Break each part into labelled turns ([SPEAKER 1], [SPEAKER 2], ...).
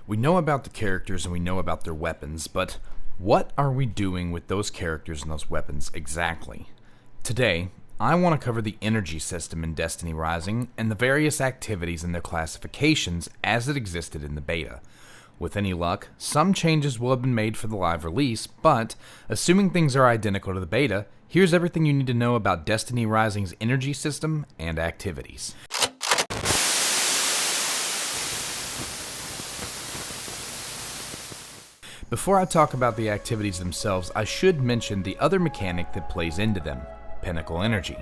[SPEAKER 1] We know about the characters and we know about their weapons, but what are we doing with those characters and those weapons exactly? Today, I want to cover the energy system in Destiny Rising and the various activities and their classifications as it existed in the beta. With any luck, some changes will have been made for the live release, but assuming things are identical to the beta, here's everything you need to know about Destiny Rising's energy system and activities. Before I talk about the activities themselves, I should mention the other mechanic that plays into them, Pinnacle Energy.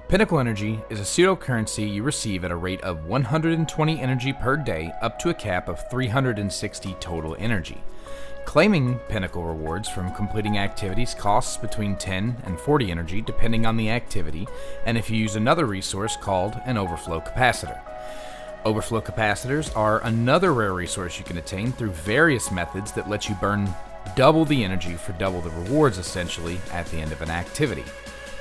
[SPEAKER 1] Pinnacle Energy is a pseudocurrency you receive at a rate of 120 energy per day up to a cap of 360 total energy. Claiming Pinnacle rewards from completing activities costs between 10 and 40 energy depending on the activity, and if you use another resource called an overflow capacitor. Overflow capacitors are another rare resource you can attain through various methods that let you burn double the energy for double the rewards essentially at the end of an activity.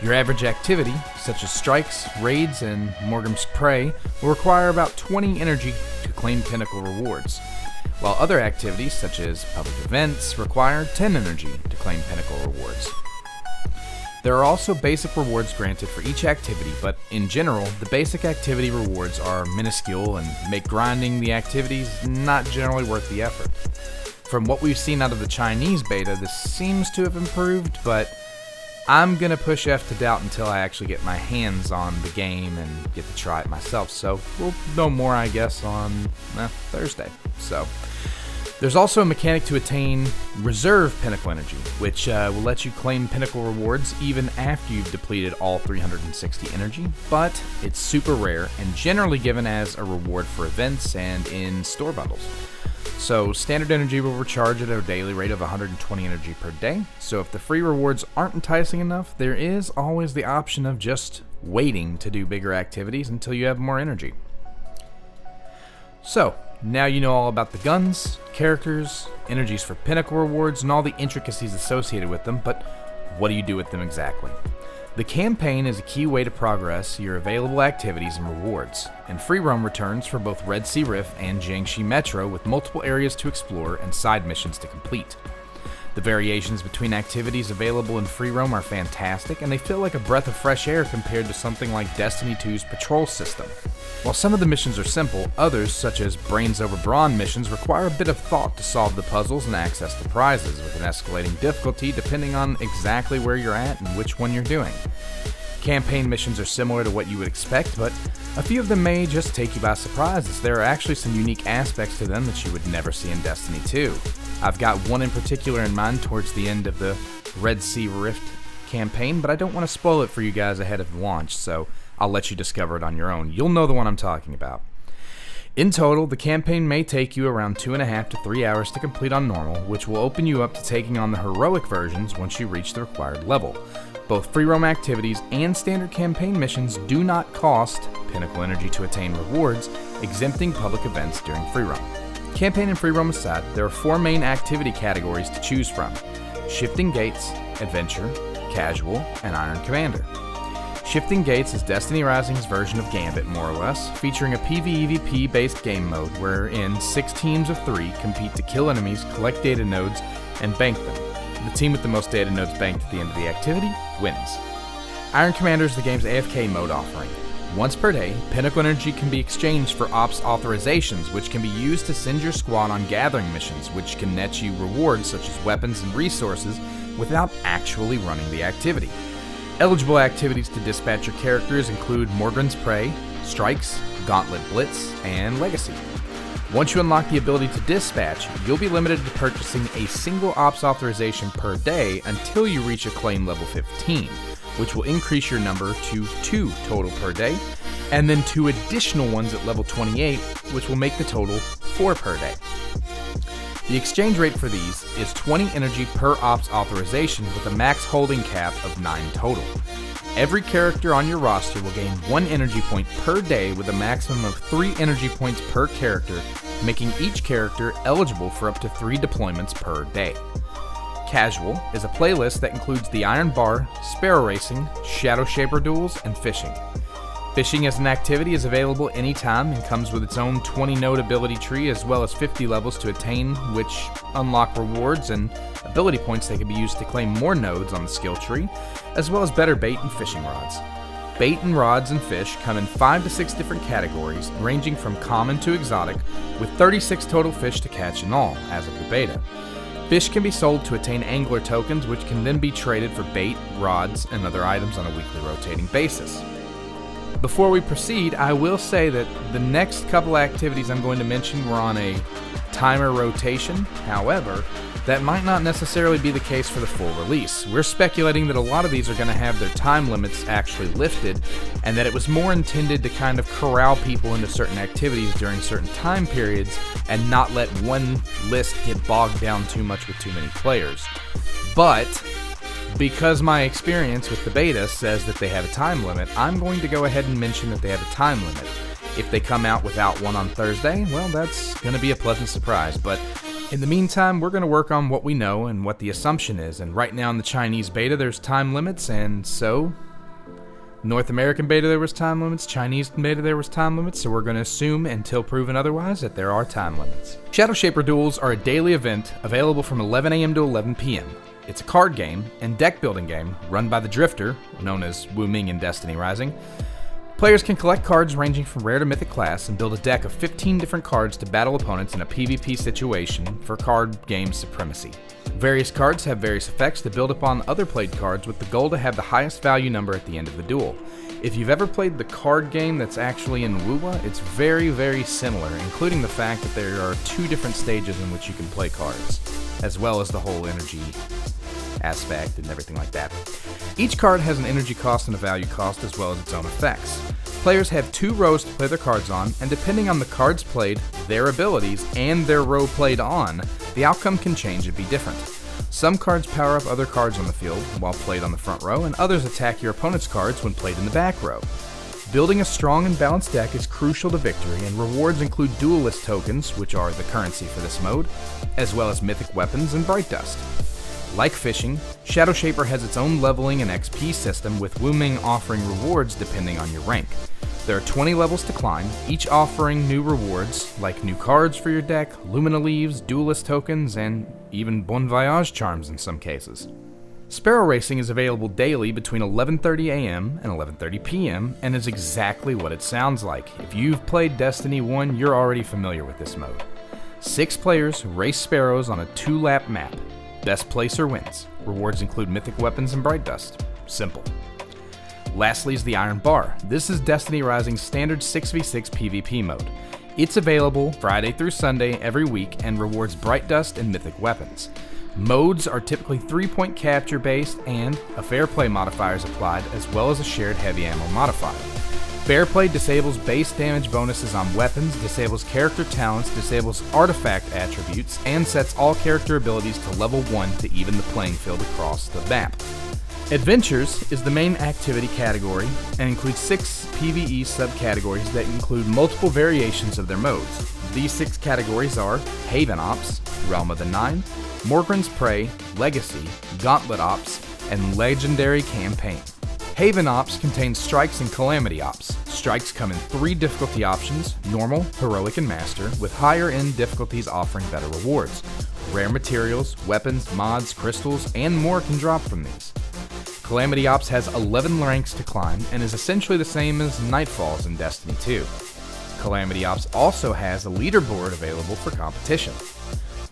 [SPEAKER 1] Your average activity, such as strikes, raids, and Morgan's Prey, will require about 20 energy to claim Pinnacle rewards, while other activities, such as public events, require 10 energy to claim Pinnacle rewards. There are also basic rewards granted for each activity, but in general, the basic activity rewards are minuscule and make grinding the activities not generally worth the effort. From what we've seen out of the Chinese beta, this seems to have improved, but I'm going to push F to doubt until I actually get my hands on the game and get to try it myself, so we'll know more, I guess, on Thursday. There's also a mechanic to attain Reserve Pinnacle Energy, which will let you claim Pinnacle rewards even after you've depleted all 360 energy, but it's super rare and generally given as a reward for events and in store bundles. So standard energy will recharge at a daily rate of 120 energy per day, so if the free rewards aren't enticing enough, there is always the option of just waiting to do bigger activities until you have more energy. So, now you know all about the guns, characters, energies for Pinnacle rewards, and all the intricacies associated with them, but what do you do with them exactly? The campaign is a key way to progress your available activities and rewards, and free roam returns for both Red Sea Rift and Jiangxi Metro with multiple areas to explore and side missions to complete. The variations between activities available in free roam are fantastic, and they feel like a breath of fresh air compared to something like Destiny 2's patrol system. While some of the missions are simple, others, such as Brains Over Brawn missions, require a bit of thought to solve the puzzles and access the prizes, with an escalating difficulty depending on exactly where you're at and which one you're doing. Campaign missions are similar to what you would expect, but a few of them may just take you by surprise, as there are actually some unique aspects to them that you would never see in Destiny 2. I've got one in particular in mind towards the end of the Red Sea Rift campaign, but I don't want to spoil it for you guys ahead of launch, so I'll let you discover it on your own. You'll know the one I'm talking about. In total, the campaign may take you around 2.5 to 3 hours to complete on normal, which will open you up to taking on the heroic versions once you reach the required level. Both free roam activities and standard campaign missions do not cost Pinnacle Energy to attain rewards, exempting public events during free roam. Campaign and free roam aside, there are 4 main activity categories to choose from: Shifting Gates, Adventure, Casual, and Iron Commander. Shifting Gates is Destiny Rising's version of Gambit, more or less, featuring a PvEvP-based game mode wherein 6 teams of 3 compete to kill enemies, collect data nodes, and bank them. The team with the most data nodes banked at the end of the activity wins. Iron Commander is the game's AFK mode offering. Once per day, Pinnacle Energy can be exchanged for Ops authorizations, which can be used to send your squad on gathering missions, which can net you rewards such as weapons and resources without actually running the activity. Eligible activities to dispatch your characters include Morgan's Prey, Strikes, Gauntlet Blitz, and Legacy. Once you unlock the ability to dispatch, you'll be limited to purchasing a single Ops authorization per day until you reach a claim level 15, which will increase your number to 2 total per day, and then 2 additional ones at level 28, which will make the total 4 per day. The exchange rate for these is 20 energy per Ops authorization with a max holding cap of 9 total. Every character on your roster will gain 1 energy point per day with a maximum of 3 energy points per character, making each character eligible for up to 3 deployments per day. Casual is a playlist that includes the Iron Bar, Sparrow Racing, Shadow Shaper Duels, and Fishing. Fishing as an activity is available anytime and comes with its own 20-node ability tree as well as 50 levels to attain, which unlock rewards and ability points that can be used to claim more nodes on the skill tree, as well as better bait and fishing rods. Bait and rods and fish come in 5 to 6 different categories, ranging from common to exotic, with 36 total fish to catch in all, as of the beta. Fish can be sold to attain angler tokens, which can then be traded for bait, rods, and other items on a weekly rotating basis. Before we proceed, I will say that the next couple activities I'm going to mention were on a timer rotation. However, that might not necessarily be the case for the full release. We're speculating that a lot of these are going to have their time limits actually lifted, and that it was more intended to kind of corral people into certain activities during certain time periods and not let one list get bogged down too much with too many players. But because my experience with the beta says that they have a time limit, I'm going to go ahead and mention that they have a time limit. If they come out without one on Thursday, well, that's going to be a pleasant surprise. But in the meantime, we're going to work on what we know and what the assumption is. And right now in the Chinese beta, there's time limits, and so North American beta there was time limits, Chinese beta there was time limits, so we're going to assume until proven otherwise that there are time limits. Shadow Shaper Duels are a daily event available from 11 a.m. to 11 p.m. It's a card game and deck building game run by the Drifter, known as Wu Ming in Destiny Rising. Players can collect cards ranging from rare to mythic class and build a deck of 15 different cards to battle opponents in a PvP situation for card game supremacy. Various cards have various effects to build upon other played cards with the goal to have the highest value number at the end of the duel. If you've ever played the card game that's actually in WUWA, it's very, very similar, including the fact that there are 2 different stages in which you can play cards, as well as the whole energy aspect and everything like that. Each card has an energy cost and a value cost as well as its own effects. Players have 2 rows to play their cards on, and depending on the cards played, their abilities, and their row played on, the outcome can change and be different. Some cards power up other cards on the field while played on the front row, and others attack your opponent's cards when played in the back row. Building a strong and balanced deck is crucial to victory, and rewards include duelist tokens, which are the currency for this mode, as well as mythic weapons and bright dust. Like fishing, Shadow Shaper has its own leveling and XP system, with Wu Ming offering rewards depending on your rank. There are 20 levels to climb, each offering new rewards, like new cards for your deck, Lumina Leaves, duelist tokens, and even Bon Voyage charms in some cases. Sparrow Racing is available daily between 11:30 a.m. and 11:30 p.m. and is exactly what it sounds like. If you've played Destiny 1, you're already familiar with this mode. 6 players race sparrows on a 2-lap map. Best placer wins. Rewards include mythic weapons and bright dust. Simple. Lastly is the Iron Bar. This is Destiny Rising's standard 6v6 PvP mode. It's available Friday through Sunday every week and rewards bright dust and mythic weapons. Modes are typically 3-point capture based, and a fair play modifier is applied, as well as a shared heavy ammo modifier. Fair play disables base damage bonuses on weapons, disables character talents, disables artifact attributes, and sets all character abilities to level 1 to even the playing field across the map. Adventures is the main activity category and includes 6 PvE subcategories that include multiple variations of their modes. These 6 categories are Haven Ops, Realm of the Nine, Morgren's Prey, Legacy, Gauntlet Ops, and Legendary Campaign. Haven Ops contains Strikes and Calamity Ops. Strikes come in 3 difficulty options, Normal, Heroic, and Master, with higher end difficulties offering better rewards. Rare materials, weapons, mods, crystals, and more can drop from these. Calamity Ops has 11 ranks to climb and is essentially the same as Nightfalls in Destiny 2. Calamity Ops also has a leaderboard available for competition.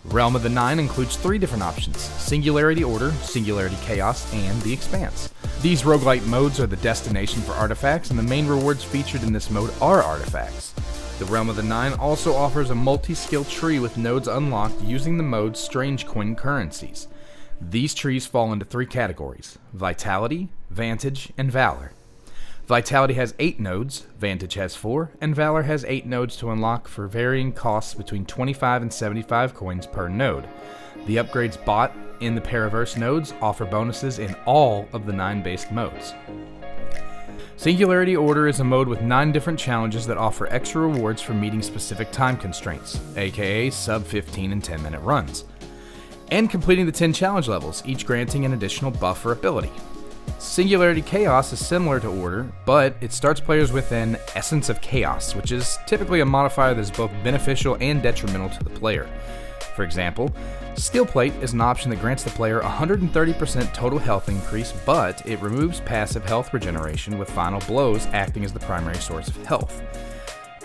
[SPEAKER 1] Realm of the Nine includes 3 different options: Singularity Order, Singularity Chaos, and The Expanse. These roguelite modes are the destination for artifacts, and the main rewards featured in this mode are artifacts. The Realm of the Nine also offers a multi-skill tree with nodes unlocked using the mode's Strange Coin currencies. These trees fall into 3 categories: Vitality, Vantage, and Valor. Vitality has 8 nodes, Vantage has 4, and Valor has 8 nodes to unlock for varying costs between 25 and 75 coins per node. The upgrades bought in the Paraverse nodes offer bonuses in all of the 9 basic modes. Singularity Order is a mode with 9 different challenges that offer extra rewards for meeting specific time constraints, aka sub 15 and 10 minute runs, and completing the 10 challenge levels, each granting an additional buff or ability. Singularity Chaos is similar to Order, but it starts players with an Essence of Chaos, which is typically a modifier that is both beneficial and detrimental to the player. For example, Steel Plate is an option that grants the player 130% total health increase, but it removes passive health regeneration, with Final Blows acting as the primary source of health.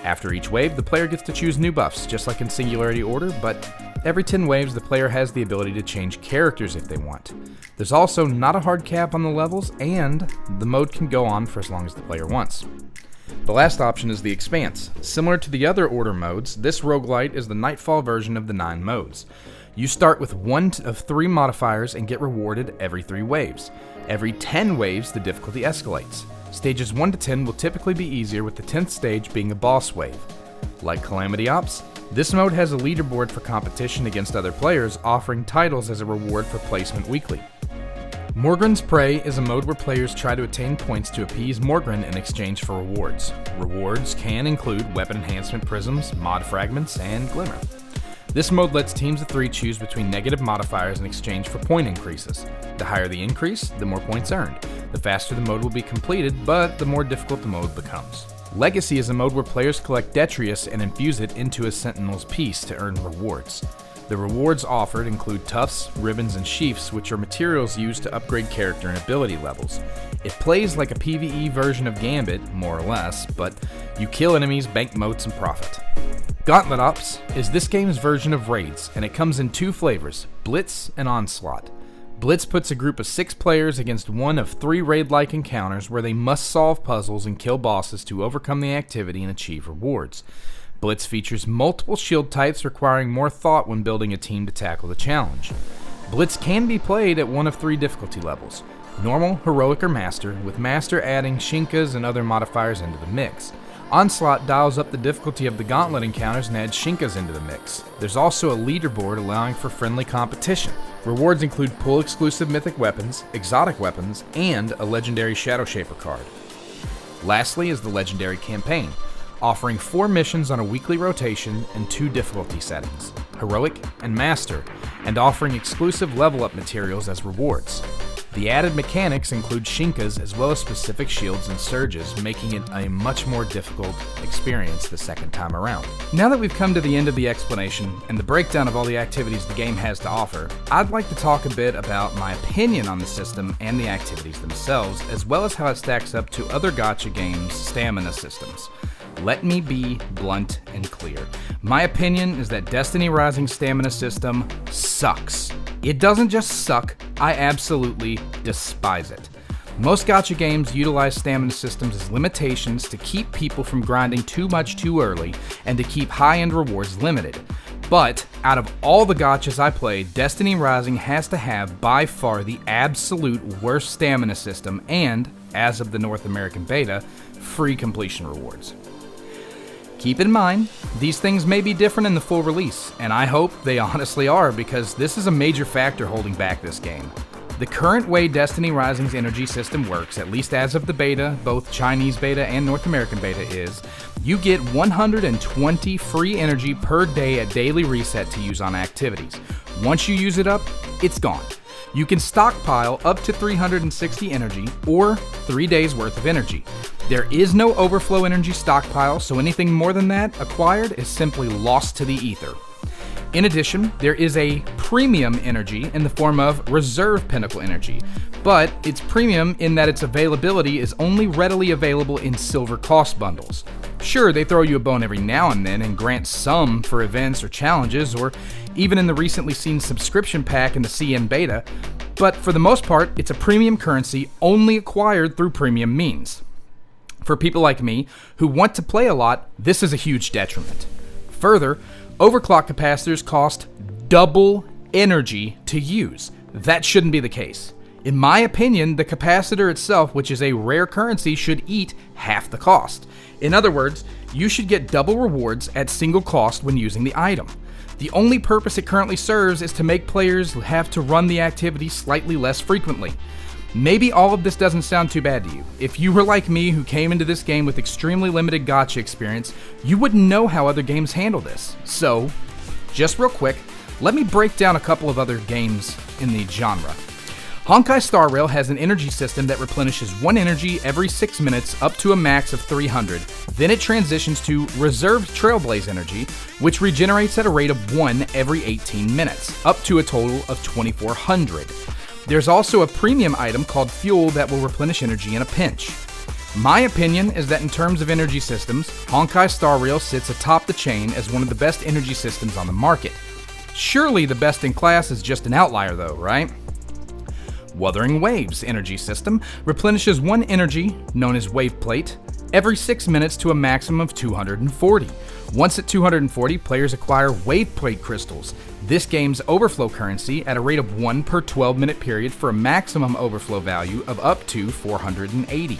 [SPEAKER 1] After each wave, the player gets to choose new buffs, just like in Singularity Order, but every 10 waves, the player has the ability to change characters if they want. There's also not a hard cap on the levels, and the mode can go on for as long as the player wants. The last option is the Expanse. Similar to the other Order modes, this roguelite is the Nightfall version of the 9 modes. You start with one of 3 modifiers and get rewarded every 3 waves. Every 10 waves, the difficulty escalates. Stages 1 to 10 will typically be easier, with the 10th stage being a boss wave. Like Calamity Ops, this mode has a leaderboard for competition against other players, offering titles as a reward for placement weekly. Morgren's Prey is a mode where players try to attain points to appease Morgren in exchange for rewards. Rewards can include weapon enhancement prisms, mod fragments, and glimmer. This mode lets teams of 3 choose between negative modifiers in exchange for point increases. The higher the increase, the more points earned. The faster the mode will be completed, but the more difficult the mode becomes. Legacy is a mode where players collect Detrius and infuse it into a Sentinel's piece to earn rewards. The rewards offered include tufts, ribbons, and sheaths, which are materials used to upgrade character and ability levels. It plays like a PvE version of Gambit, more or less, but you kill enemies, bank motes, and profit. Gauntlet Ops is this game's version of Raids, and it comes in 2 flavors, Blitz and Onslaught. Blitz puts a group of 6 players against one of 3 raid-like encounters where they must solve puzzles and kill bosses to overcome the activity and achieve rewards. Blitz features multiple shield types, requiring more thought when building a team to tackle the challenge. Blitz can be played at one of 3 difficulty levels, Normal, Heroic, or Master, with Master adding Shinkas and other modifiers into the mix. Onslaught dials up the difficulty of the Gauntlet encounters and adds Shinkas into the mix. There's also a leaderboard allowing for friendly competition. Rewards include pull-exclusive mythic weapons, exotic weapons, and a legendary Shadow Shaper card. Lastly is the Legendary Campaign, offering 4 missions on a weekly rotation and 2 difficulty settings, Heroic and Master, and offering exclusive level-up materials as rewards. The added mechanics include Shinkas as well as specific shields and surges, making it a much more difficult experience the second time around. Now that we've come to the end of the explanation and the breakdown of all the activities the game has to offer, I'd like to talk a bit about my opinion on the system and the activities themselves, as well as how it stacks up to other gacha games' stamina systems. Let me be blunt and clear. My opinion is that Destiny Rising's stamina system sucks. It doesn't just suck, I absolutely despise it. Most gacha games utilize stamina systems as limitations to keep people from grinding too much too early and to keep high-end rewards limited. But out of all the gachas I played, Destiny Rising has to have by far the absolute worst stamina system and, as of the North American beta, free completion rewards. Keep in mind, these things may be different in the full release, and I hope they honestly are, because this is a major factor holding back this game. The current way Destiny Rising's energy system works, at least as of the beta, both Chinese beta and North American beta, is you get 120 free energy per day at daily reset to use on activities. Once you use it up, it's gone. You can stockpile up to 360 energy or 3 days worth of energy. There is no overflow energy stockpile, so anything more than that acquired is simply lost to the ether. In addition, there is a premium energy in the form of reserve pinnacle energy, but it's premium in that its availability is only readily available in silver cost bundles. Sure, they throw you a bone every now and then and grant some for events or challenges, or even in the recently seen subscription pack in the CN beta, but for the most part, it's a premium currency only acquired through premium means. For people like me, who want to play a lot, this is a huge detriment. Further, overclock capacitors cost double energy to use. That shouldn't be the case. In my opinion, the capacitor itself, which is a rare currency, should eat half the cost. In other words, you should get double rewards at single cost when using the item. The only purpose it currently serves is to make players have to run the activity slightly less frequently. Maybe all of this doesn't sound too bad to you. If you were like me, who came into this game with extremely limited gacha experience, you wouldn't know how other games handle this. So, just real quick, let me break down a couple of other games in the genre. Honkai Star Rail has an energy system that replenishes 1 energy every 6 minutes up to a max of 300. Then it transitions to Reserved Trailblaze energy, which regenerates at a rate of 1 every 18 minutes, up to a total of 2400. There's also a premium item called Fuel that will replenish energy in a pinch. My opinion is that in terms of energy systems, Honkai Star Rail sits atop the chain as one of the best energy systems on the market. Surely the best in class is just an outlier though, right? Wuthering Waves energy system replenishes 1 energy, known as Wave Plate, every 6 minutes to a maximum of 240. Once at 240, players acquire Wave Plate crystals, this game's overflow currency, at a rate of 1 per 12-minute period for a maximum overflow value of up to 480.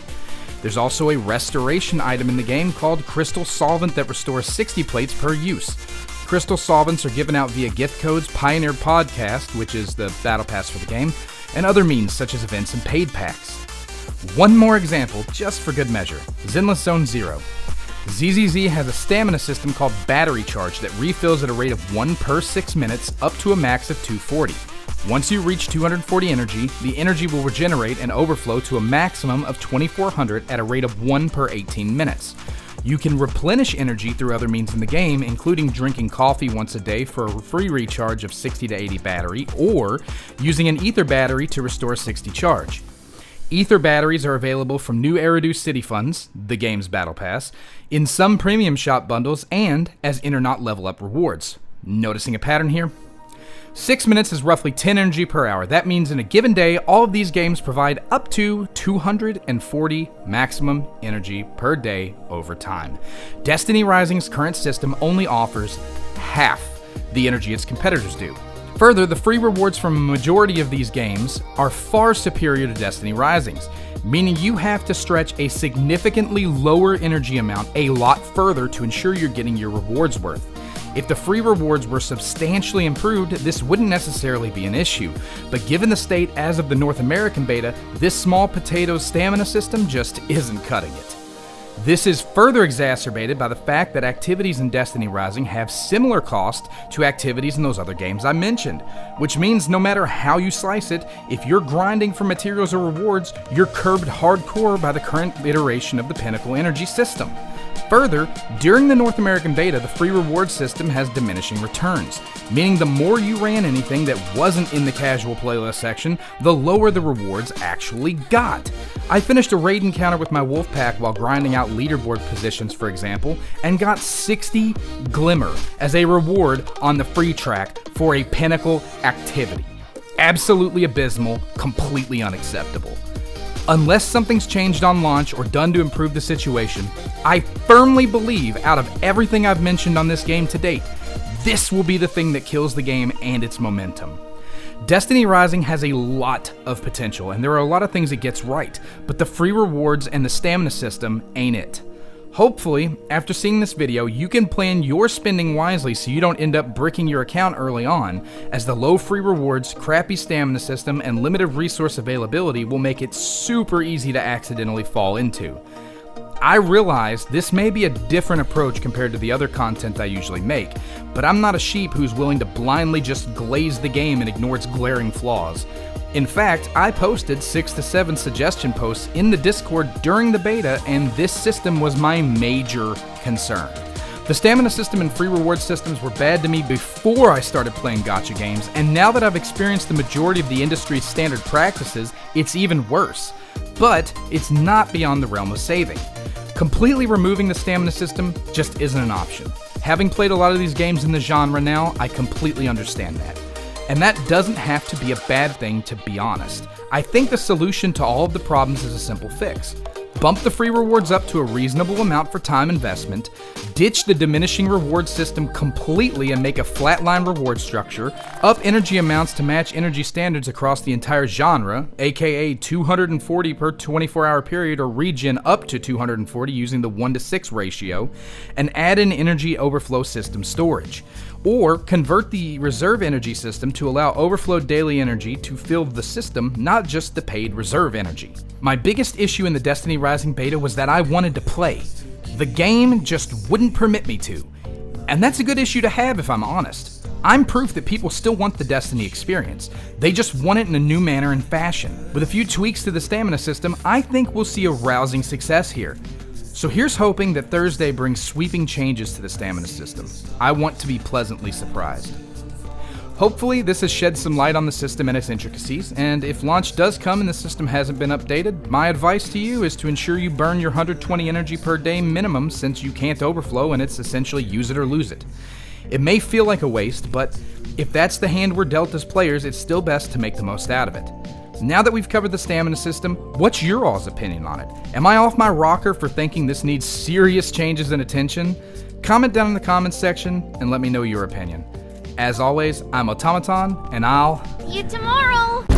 [SPEAKER 1] There's also a restoration item in the game called Crystal Solvent that restores 60 plates per use. Crystal Solvents are given out via gift codes, Pioneer Podcast, which is the battle pass for the game, and other means such as events and paid packs. One more example, just for good measure, Zenless Zone Zero. ZZZ has a stamina system called Battery Charge that refills at a rate of 1 per 6 minutes up to a max of 240. Once you reach 240 energy, the energy will regenerate and overflow to a maximum of 2400 at a rate of 1 per 18 minutes. You can replenish energy through other means in the game, including drinking coffee once a day for a free recharge of 60 to 80 battery, or using an ether battery to restore 60 charge. Ether batteries are available from new Eridu City Funds, the game's battle pass, in some premium shop bundles, and as Internaut level up rewards. Noticing a pattern here? 6 minutes is roughly 10 energy per hour. That means in a given day, all of these games provide up to 240 maximum energy per day over time. Destiny Rising's current system only offers half the energy its competitors do. Further, the free rewards from a majority of these games are far superior to Destiny Rising's, meaning you have to stretch a significantly lower energy amount a lot further to ensure you're getting your rewards worth. If the free rewards were substantially improved, this wouldn't necessarily be an issue, but given the state as of the North American beta, this small potato stamina system just isn't cutting it. This is further exacerbated by the fact that activities in Destiny Rising have similar cost to activities in those other games I mentioned, which means no matter how you slice it, if you're grinding for materials or rewards, you're curbed hardcore by the current iteration of the Pinnacle energy system. Further, during the North American beta, the free reward system has diminishing returns, meaning the more you ran anything that wasn't in the casual playlist section, the lower the rewards actually got. I finished a raid encounter with my wolf pack while grinding out leaderboard positions, for example, and got 60 Glimmer as a reward on the free track for a Pinnacle activity. Absolutely abysmal, completely unacceptable. Unless something's changed on launch or done to improve the situation, I firmly believe out of everything I've mentioned on this game to date, this will be the thing that kills the game and its momentum. Destiny Rising has a lot of potential, and there are a lot of things it gets right, but the free rewards and the stamina system ain't it. Hopefully, after seeing this video, you can plan your spending wisely so you don't end up bricking your account early on, as the low free rewards, crappy stamina system, and limited resource availability will make it super easy to accidentally fall into. I realize this may be a different approach compared to the other content I usually make, but I'm not a sheep who's willing to blindly just glaze the game and ignore its glaring flaws. In fact, I posted 6 to 7 suggestion posts in the Discord during the beta, and this system was my major concern. The stamina system and free reward systems were bad to me before I started playing gacha games, and now that I've experienced the majority of the industry's standard practices, it's even worse. But it's not beyond the realm of saving. Completely removing the stamina system just isn't an option. Having played a lot of these games in the genre now, I completely understand that. And that doesn't have to be a bad thing, to be honest. I think the solution to all of the problems is a simple fix. Bump the free rewards up to a reasonable amount for time investment, ditch the diminishing reward system completely and make a flatline reward structure, up energy amounts to match energy standards across the entire genre, aka 240 per 24-hour period or regen up to 240 using the 1:6 ratio, and add in energy overflow system storage. Or convert the reserve energy system to allow overflow daily energy to fill the system, not just the paid reserve energy. My biggest issue in the Destiny Rising beta was that I wanted to play. The game just wouldn't permit me to. And that's a good issue to have if I'm honest. I'm proof that people still want the Destiny experience. They just want it in a new manner and fashion. With a few tweaks to the stamina system, I think we'll see a rousing success here. So here's hoping that Thursday brings sweeping changes to the stamina system. I want to be pleasantly surprised. Hopefully this has shed some light on the system and its intricacies, and if launch does come and the system hasn't been updated, my advice to you is to ensure you burn your 120 energy per day minimum, since you can't overflow and it's essentially use it or lose it. It may feel like a waste, but if that's the hand we're dealt as players, it's still best to make the most out of it. Now that we've covered the stamina system, what's your all's opinion on it? Am I off my rocker for thinking this needs serious changes and attention? Comment down in the comments section and let me know your opinion. As always, I'm Automaton, and I'll
[SPEAKER 2] See you tomorrow!